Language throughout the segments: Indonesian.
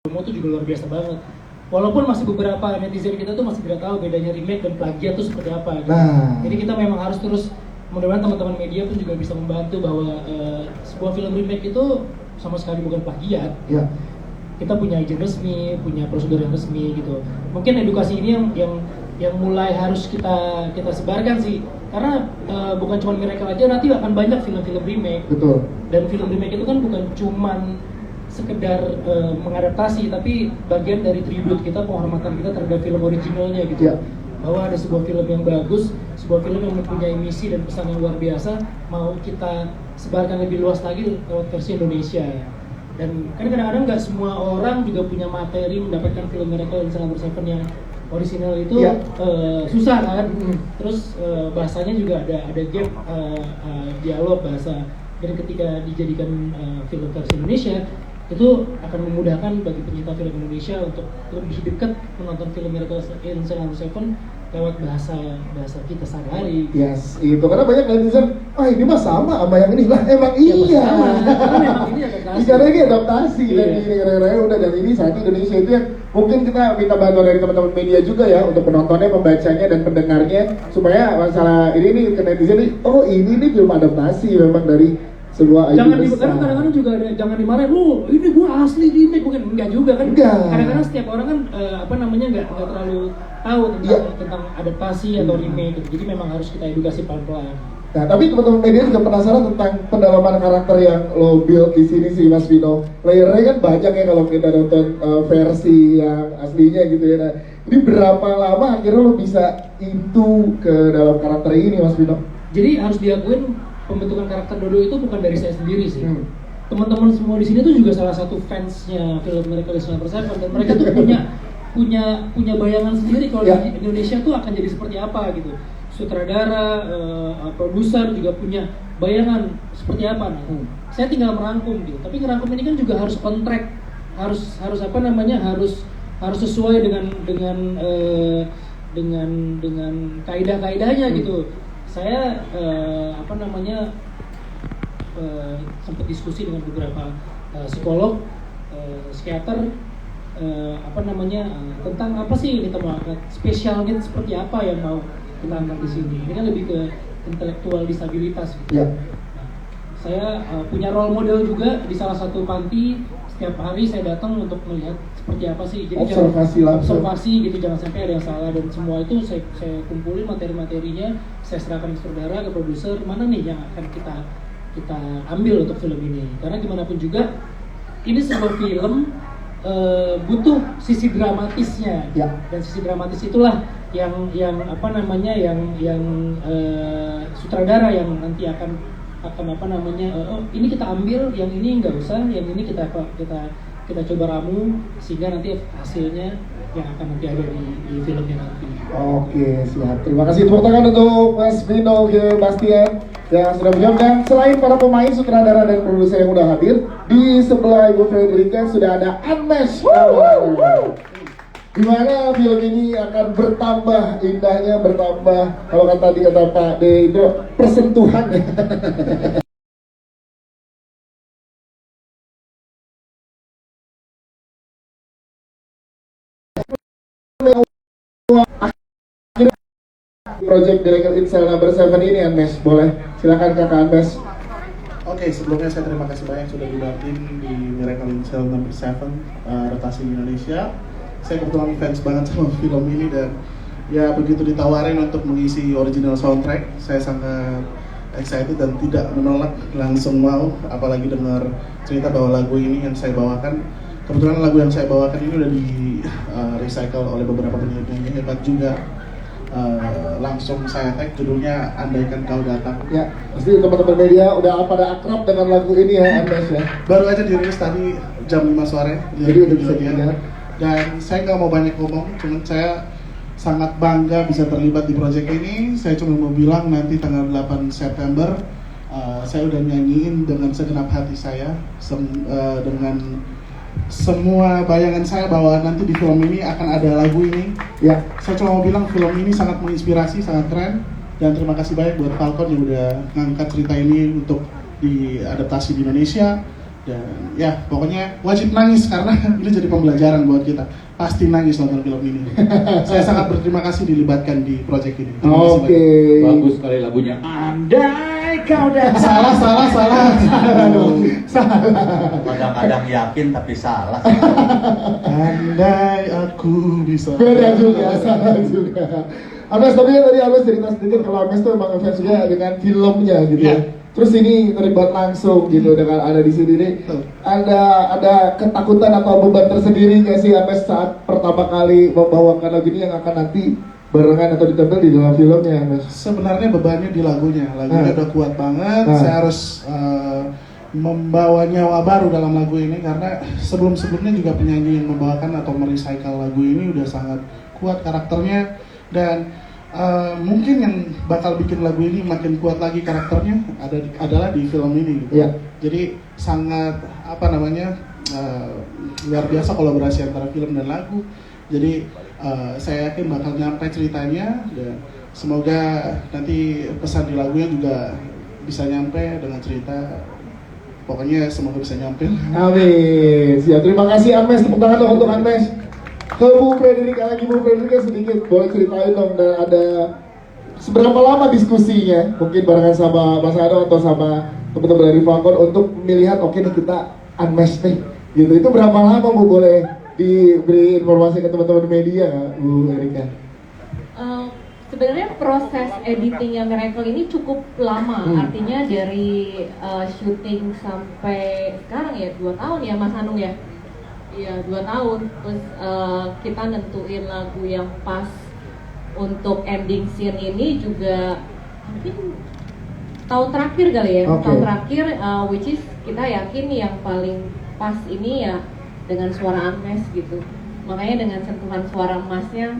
promo tuh juga luar biasa banget. Walaupun masih beberapa netizen kita tuh masih tidak tahu bedanya remake dan plagiat tuh seperti apa. Gitu. Jadi kita memang harus terus, mudah-mudahan teman-teman media pun juga bisa membantu bahwa sebuah film remake itu sama sekali bukan plagiat. Ya. Kita punya izin resmi, punya prosedur yang resmi gitu. Mungkin edukasi ini yang mulai harus kita sebarkan sih. Karena bukan cuma Miracle aja, nanti akan banyak film-film remake. Betul. Dan film remake itu kan bukan cuman sekedar mengadaptasi, tapi bagian dari tribute kita, penghormatan kita terhadap film originalnya gitu. Ya. Bahwa ada sebuah film yang bagus, sebuah film yang mempunyai misi dan pesan yang luar biasa, mau kita sebarkan lebih luas lagi lewat versi Indonesia. Dan kan kadang-kadang nggak semua orang juga punya materi mendapatkan film Miracle in Cell No. 7 yang original itu. Ya. Susah kan. Terus bahasanya juga ada gap dialog bahasa. Dan ketika dijadikan film versi Indonesia, itu akan memudahkan bagi pencinta film Indonesia untuk lebih dekat menonton film Miracle in Cell No. 7 lewat bahasa kita sehari-hari. Yes, itu karena banyak netizen, ini mah sama sama yang ini lah, emang Ya, iya. sama. Karena memang ini adaptasi. Karena ini adaptasi dan Iya. ini kira-kira udah, dan ini saat Indonesia itu yang mungkin kita minta bantuan dari teman-teman media juga ya untuk penontonnya, pembacanya dan pendengarnya supaya masalah ini nih ke netizen nih, ini nih film adaptasi memang dari sebuah IP Jangan besar. kadang-kadang juga ada, jangan dimarahin, ini gua asli remake, bukan, enggak juga kan. Enggak. Kadang-kadang setiap orang kan nggak terlalu tahu tentang adaptasi atau remake gitu. Jadi memang harus kita edukasi pelan-pelan. Nah, tapi teman-teman media juga penasaran tentang pendalaman karakter yang lo build di sini sih, Mas Vino. Layernya kan banyak ya kalau kita nonton versi yang aslinya gitu ya. Nah, ini berapa lama akhirnya lo bisa into ke dalam karakter ini, Mas Vino? Jadi harus diakuin pembentukan karakter Dodo itu bukan dari saya sendiri sih. Teman-teman semua di sini tuh juga salah satu fansnya film Miracle in Cell No. 7 dan mereka tuh punya bayangan sendiri kalau Ya. di Indonesia tuh akan jadi seperti apa gitu. Sutradara, produser juga punya bayangan seperti apa. Nah, saya tinggal merangkum gitu. Tapi ngerangkum ini kan juga harus on track, harus harus sesuai dengan kaidah-kaidahnya gitu. Saya sempat diskusi dengan beberapa psikolog, psikiater, tentang apa sih yang kita mau angkat, special needs seperti apa yang mau kita angkat di sini. Ini kan lebih ke intelektual disabilitas gitu. Ya. Saya punya role model juga di salah satu panti. Setiap hari saya datang untuk melihat seperti apa sih. Jadi observasi gitu, jangan sampai ada yang salah, dan semua itu saya kumpulin materi-materinya, saya serahkan ke saudara, ke produser, mana nih yang akan kita ambil untuk film ini. Karena gimana pun juga ini sebuah film butuh sisi dramatisnya. Ya. Dan sisi dramatis itulah yang sutradara yang nanti akan ini kita ambil, yang ini nggak usah, yang ini kita coba ramu sehingga nanti hasilnya yang akan nanti ada di filmnya nanti. Oke, siap. Terima kasih, tepuk tangan untuk Mas Vino Bastian yang sudah berjam. Dan selain para pemain, sutradara dan produser yang udah hadir, di sebelah Ibu Fredrika sudah ada Anmesh. Gimana film ini akan bertambah indahnya, bertambah, kalau tadi kata Pak De itu persentuhan. Project Miracle in Cell No. 7 ini, Anmesh, boleh silakan kakak Anmesh. Oke, sebelumnya saya terima kasih banyak sudah dibantuin di Miracle in Cell No. 7 adaptasi di Indonesia. Saya kebetulan fans banget sama film ini, dan ya begitu ditawarin untuk mengisi original soundtrack, saya sangat excited dan tidak menolak, langsung mau. Apalagi dengar cerita bahwa lagu ini yang saya bawakan, kebetulan lagu yang saya bawakan ini udah di recycle oleh beberapa penyanyi hebat juga. Langsung saya tag, judulnya Andaikan Kau Datang. Ya, pasti teman-teman media udah pada akrab dengan lagu ini ya, Anmesh ya. Baru aja dirilis tadi jam 5 sore. Jadi udah bisa dilihat. Dan saya nggak mau banyak ngomong, cuman saya sangat bangga bisa terlibat di proyek ini. Saya cuma mau bilang nanti tanggal 8 September saya udah nyanyiin dengan segenap hati saya, dengan semua bayangan saya bahwa nanti di film ini akan ada lagu ini. Ya. Saya cuma mau bilang film ini sangat menginspirasi, sangat keren, dan terima kasih banyak buat Falcon yang udah ngangkat cerita ini untuk diadaptasi di Indonesia. Dan ya pokoknya wajib nangis karena ini jadi pembelajaran buat kita. Pasti nangis nonton film ini. Saya sangat berterima kasih dilibatkan di proyek ini. Oke. Bagus sekali lagunya. Andai kau dan Salah. Kadang-kadang yakin tapi salah. Andai aku bisa. Beda juga, salah juga. Ames, tapi tadi Ames cerita sedikit kalau Ames tuh emang ngefans juga dengan filmnya gitu ya. Terus ini terlibat langsung gitu dengan ada di sini nih. Ada ketakutan atau beban tersendiri nggak sih Ames saat pertama kali membawakan lagu ini yang akan nanti barengan atau ditempel di dalam filmnya Ames? Sebenarnya bebannya di lagunya udah kuat banget. Saya harus membawa nyawa baru dalam lagu ini karena sebelumnya juga penyanyi yang membawakan atau merecycle lagu ini udah sangat kuat karakternya dan mungkin yang bakal bikin lagu ini makin kuat lagi karakternya adalah di film ini gitu. Yeah. Jadi sangat luar biasa kolaborasi antara film dan lagu. Jadi saya yakin bakal nyampe ceritanya dan semoga nanti pesan di lagunya juga bisa nyampe dengan cerita. Pokoknya semoga bisa nyampe. Amin. Siap. Terima kasih Ames. Tepuk tangan dong untuk Ames. Ke Bu Frederick lagi, Bu Frederick sedikit boleh ceritain dong dan ada seberapa lama diskusinya mungkin barengan sama Mas Ado atau sama teman-teman dari Falcon untuk melihat oke nih kita unmesh nih gitu. Itu berapa lama Bu, boleh diberi informasi ke teman-teman media Bu Erika? Sebenarnya proses editingnya Miracle ini cukup lama, artinya dari syuting sampai sekarang ya 2 tahun ya Mas Anung ya? Iya 2 tahun, terus kita nentuin lagu yang pas untuk ending scene ini juga mungkin tahun terakhir kali ya, tahun terakhir which is kita yakin yang paling pas ini ya dengan suara Ames gitu, makanya dengan sentuhan suara emasnya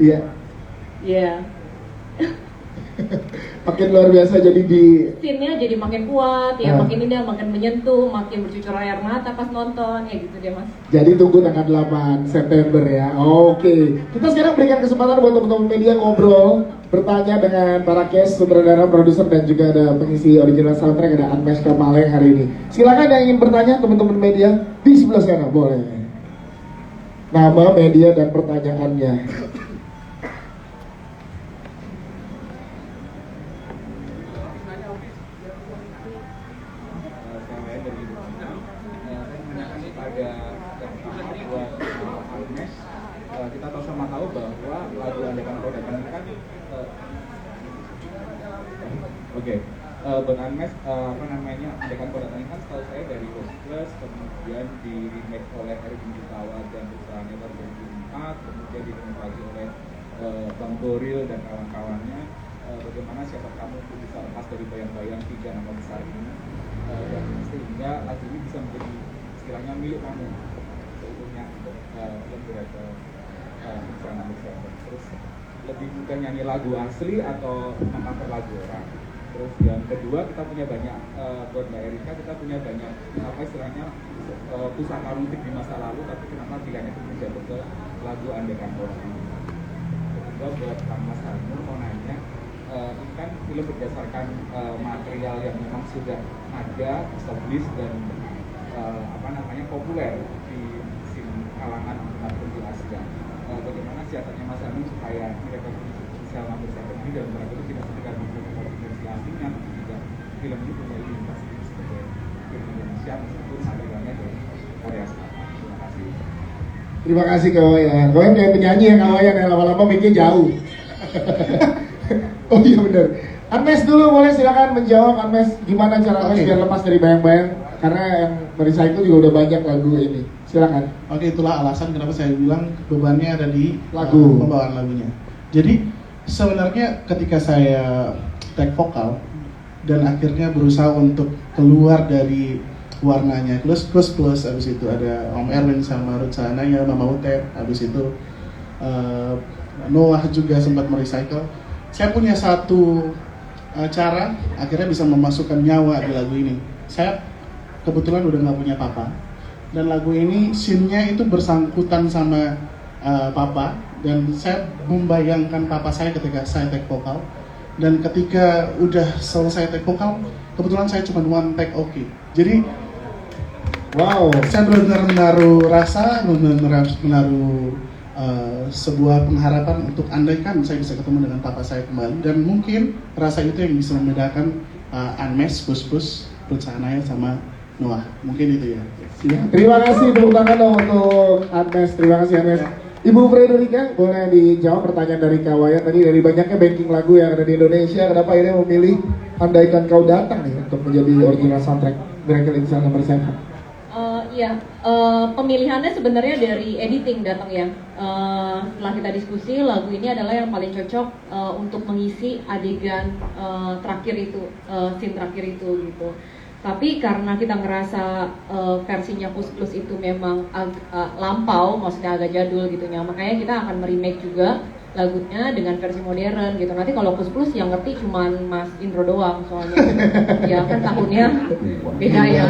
makin luar biasa jadi di scene-nya jadi makin kuat ya, makin indah, makin menyentuh, makin bercucur air mata pas nonton ya gitu deh Mas. Jadi tunggu tanggal 8 September ya. Oke. Kita sekarang berikan kesempatan buat teman-teman media ngobrol, bertanya dengan para cast, sutradara, produser dan juga ada pengisi original soundtrack, ada Unmesh Kamaleng hari ini. Silakan yang ingin bertanya teman-teman media di sebelah sana boleh. Nama, media dan pertanyaannya. Kita tahu sama tahu bahwa lagu Andaikan Kau Datang ini kan buat Unmesh Andaikan Kau Datang ini kan setahu saya dari Ghost Plus, kemudian di remake oleh Erick Mujitawa dan perusahaan Never 2004, kemudian di-remake lagi oleh Bang Boril dan kawan-kawannya. Bagaimana siapa kamu untuk bisa lepas dari bayang-bayang 3 nama besar ini dan sehingga lagu ini bisa menjadi istilahnya milik kamu seutuhnya untuk beberapa terus lebih mudah nyanyi lagu asli atau mengcover lagu orang. Terus yang kedua kita punya banyak buat Mbak Erika kita punya banyak apa istilahnya pusaka musik di masa lalu, tapi kenapa pilihannya itu menjatuh ke lagu Andaikan Kau Datang. Kedua buat Kang Mas Hanur mau nanya, ini kan film berdasarkan material yang memang sudah ada, established dan populer di kalangan maupun di Asia. Bagaimana siasatnya Mas Hanung supaya Miracle bisa mempersatukan ini dan mereka itu tidak sekedar versi aslinya, tapi juga film ini punya identitas sebagai film Indonesia meskipun materialnya dari Korea Selatan. Terima kasih. Terima kasih Kawayan. Kawayan kayak penyanyi ya Kawayan yang lama-lama mikir jauh. Oh iya benar. Unmesh dulu boleh silakan menjawab. Unmesh gimana cara Unmesh biar lepas dari bayang-bayang karena yang merecycle juga udah banyak lagu ini. Silakan. Oke, itulah alasan kenapa saya bilang bebannya ada di lagu pembawaan lagunya. Jadi sebenarnya ketika saya take vokal dan akhirnya berusaha untuk keluar dari warnanya plus abis itu ada Om Erwin sama Ruth Sahanaya, Mama Utep, abis itu Noah juga sempat merecycle. Saya punya satu cara akhirnya bisa memasukkan nyawa di lagu ini. Saya kebetulan udah nggak punya papa. Dan lagu ini scene-nya itu bersangkutan sama papa dan saya membayangkan papa saya ketika saya take vokal dan ketika udah selesai take vokal kebetulan saya cuma one take jadi Wow. Saya benar-benar menaruh rasa, benar-benar menaruh sebuah pengharapan untuk andaikan saya bisa ketemu dengan papa saya kembali, dan mungkin rasa itu yang bisa membedakan Unmesh, Pus, Ruth Sahanaya sama Noah. Mungkin itu ya. Terima kasih tepuk tangan dong untuk Unmesh. Terima kasih Unmesh. Ibu Frederica, boleh dijawab pertanyaan dari Kak Wayan tadi, dari banyaknya banking lagu yang ada di Indonesia, kenapa akhirnya memilih Andaikan Kau Datang nih untuk menjadi original soundtrack Miracle in Cell No. 7? Pemilihannya sebenarnya dari editing datang ya. Setelah kita diskusi, lagu ini adalah yang paling cocok untuk mengisi adegan terakhir itu, scene terakhir itu gitu. Tapi karena kita ngerasa versinya Pus itu memang lampau, maksudnya agak jadul gitu ya, makanya kita akan meremake juga lagunya dengan versi modern gitu. Nanti kalau Pus yang ngerti cuman Mas Indro doang soalnya. Ya kan tahunnya beda ya.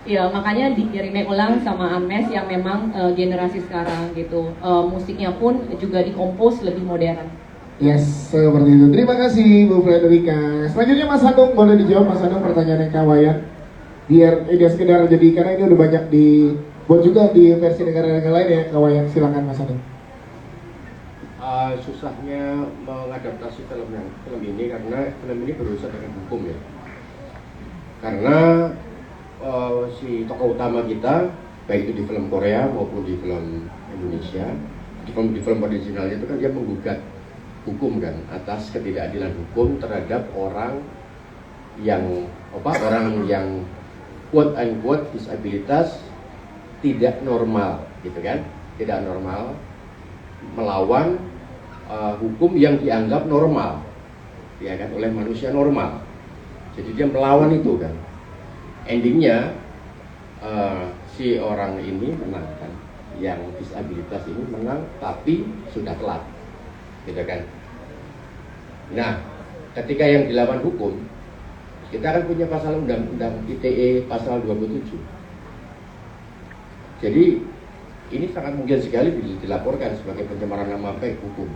Ya makanya di remake ulang sama Unmesh yang memang generasi sekarang gitu. Musiknya pun juga dikompos lebih modern. Yes, seperti itu. Terima kasih Bu Frederica. Selanjutnya Mas Hanung, boleh dijawab Mas Hanung pertanyaan yang Kak Wayan. Biar tidak sekedar jadi, karena ini udah banyak dibuat juga di versi negara-negara lain ya Kak Wayan. Silakan Mas Hanung. Susahnya mengadaptasi film ini karena film ini berurusan dengan hukum ya. Karena si tokoh utama kita, baik itu di film Korea maupun di film Indonesia, di film originalnya itu kan dia menggugat hukum kan, atas ketidakadilan hukum terhadap orang yang quote unquote disabilitas tidak normal gitu kan, tidak normal, melawan hukum yang dianggap normal ya kan oleh manusia normal. Jadi dia melawan itu kan. Endingnya si orang ini menang kan, yang disabilitas ini menang, tapi sudah telat gitu kan. Nah, ketika yang dilawan hukum, kita akan punya pasal undang-undang ITE pasal 27. Jadi ini sangat mungkin sekali dilaporkan sebagai pencemaran nama baik hukum.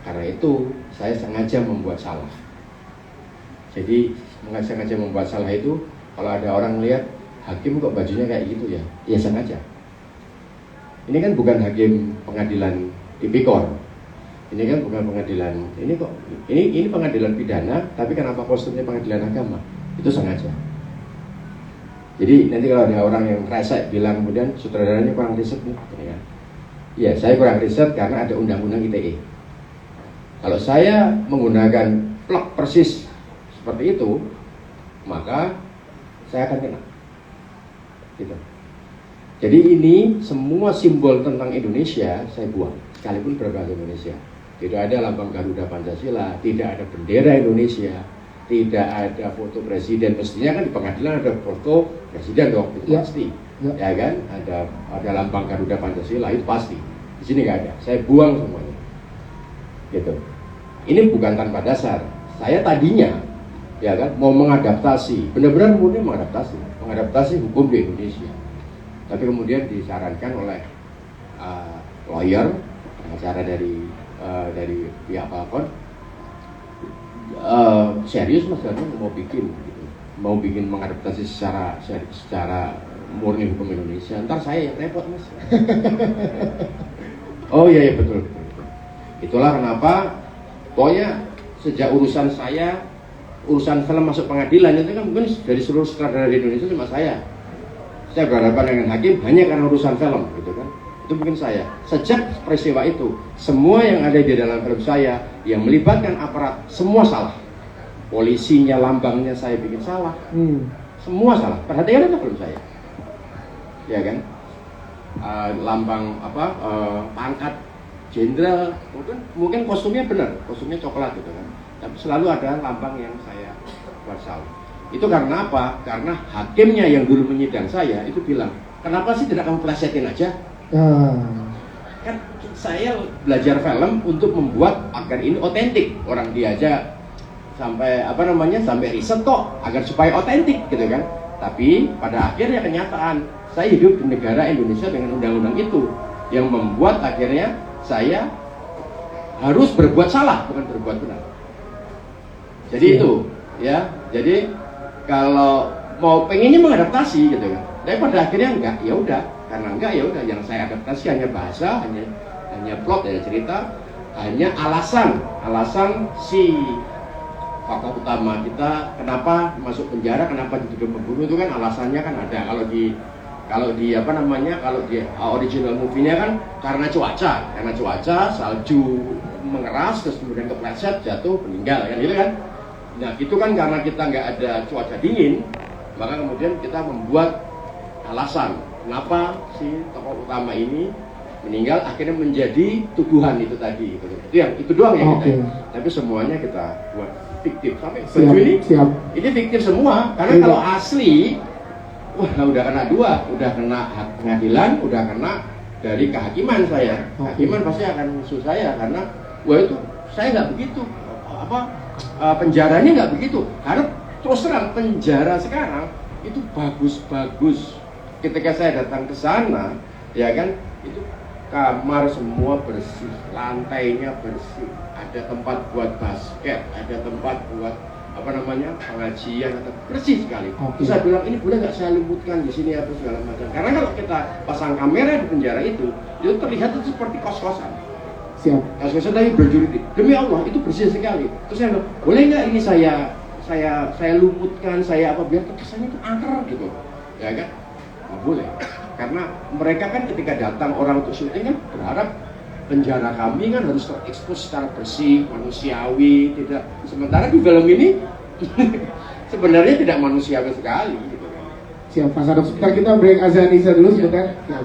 Karena itu saya sengaja membuat salah. Jadi sengaja membuat salah itu, kalau ada orang lihat hakim kok bajunya kayak gitu ya, ya sengaja. Ini kan bukan hakim pengadilan tipikor. Ini kan bukan pengadilan, ini pengadilan pidana, tapi kenapa kostumnya pengadilan agama? Itu sengaja. Jadi nanti kalau ada orang yang rese bilang kemudian sutradaranya kurang riset nih, ya. Ya saya kurang riset karena ada undang-undang ITE. Kalau saya menggunakan plak persis seperti itu, maka saya akan kena. Gitu. Jadi ini semua simbol tentang Indonesia saya buang, sekalipun berbahasa Indonesia. Tidak ada lambang Garuda Pancasila, tidak ada bendera Indonesia, tidak ada foto presiden. Mestinya kan di pengadilan ada foto presiden dong, itu pasti. Ya kan? Ada lambang Garuda Pancasila, itu pasti. Di sini nggak ada. Saya buang semuanya. Gitu. Ini bukan tanpa dasar. Saya tadinya, ya kan, mau mengadaptasi, benar-benar murni mengadaptasi hukum di Indonesia. Tapi kemudian disarankan oleh lawyer, pengacara dari pihak Falcon, serius Mas Gano mau bikin mengadaptasi secara murni hukum Indonesia. Ntar saya yang repot Mas. Oh iya betul. Itulah kenapa pokoknya sejak urusan film masuk pengadilan itu kan mungkin dari seluruh sutradara di Indonesia cuma saya berhadapan dengan hakim hanya karena urusan film gitu kan. Itu mungkin saya. Sejak peristiwa itu, semua yang ada di dalam film saya yang melibatkan aparat, semua salah. Polisinya, lambangnya saya bikin salah. Semua salah. Perhatikan aja film saya. Ya kan? Lambang pangkat jenderal, mungkin kostumnya benar, kostumnya coklat gitu kan. Tapi selalu ada lambang yang saya buat salah. Itu karena apa? Karena hakimnya yang dulu menyidang saya itu bilang, kenapa sih tidak kamu plesetin aja? Kan saya belajar film untuk membuat agar ini otentik. Orang dia aja sampai sampai riset kok agar supaya otentik gitu kan. Tapi pada akhirnya kenyataan saya hidup di negara Indonesia dengan undang-undang itu yang membuat akhirnya saya harus berbuat salah bukan berbuat benar. Jadi itu ya. Jadi kalau mau pengennya mengadaptasi gitu kan, tapi pada akhirnya enggak, ya udah, karena enggak ya udah, yang saya adaptasi hanya bahasa, hanya plot, hanya cerita, hanya alasan si tokoh utama kita kenapa masuk penjara, kenapa dituduh membunuh, itu kan alasannya kan ada. Kalau di apa namanya, kalau di original movie-nya kan karena cuaca salju mengeras terus kemudian kepleset jatuh meninggal kan, gitu kan. Nah itu kan karena kita nggak ada cuaca dingin, maka kemudian kita membuat alasan kenapa si tokoh utama ini meninggal, akhirnya menjadi tuduhan itu tadi gitu. Itu doang yang kita. Tapi semuanya kita buat fiktif. Sampai baju ini fiktif semua, karena kalau asli wah udah kena udah kena pengadilan, udah kena dari kehakiman saya. Kehakiman pasti akan musuh saya karena wah itu saya nggak begitu, penjaranya nggak begitu. Karena terus terang penjara sekarang itu bagus-bagus. Ketika saya datang ke sana, ya kan, itu kamar semua bersih, lantainya bersih, ada tempat buat basket, ada tempat buat apa namanya pengajian, atau bersih sekali. Terus saya bilang ini boleh nggak saya lumutkan di sini apa segala macam. Karena kalau kita pasang kamera di penjara itu terlihat itu seperti kos-kosan. Kos-kosan tapi berjurit. Demi Allah itu bersih sekali. Terus saya bilang boleh nggak ini saya lumutkan, saya apa biar kesannya itu angker gitu, ya kan? Nggak boleh. Karena mereka kan ketika datang orang untuk syuting kan berharap penjara kami kan harus terekspos secara bersih, manusiawi, tidak. Sementara di film ini sebenarnya tidak manusiawi sekali gitu kan. Siap, Pak Sadok. Sebentar kita break azan isya dulu sebentar. Ya,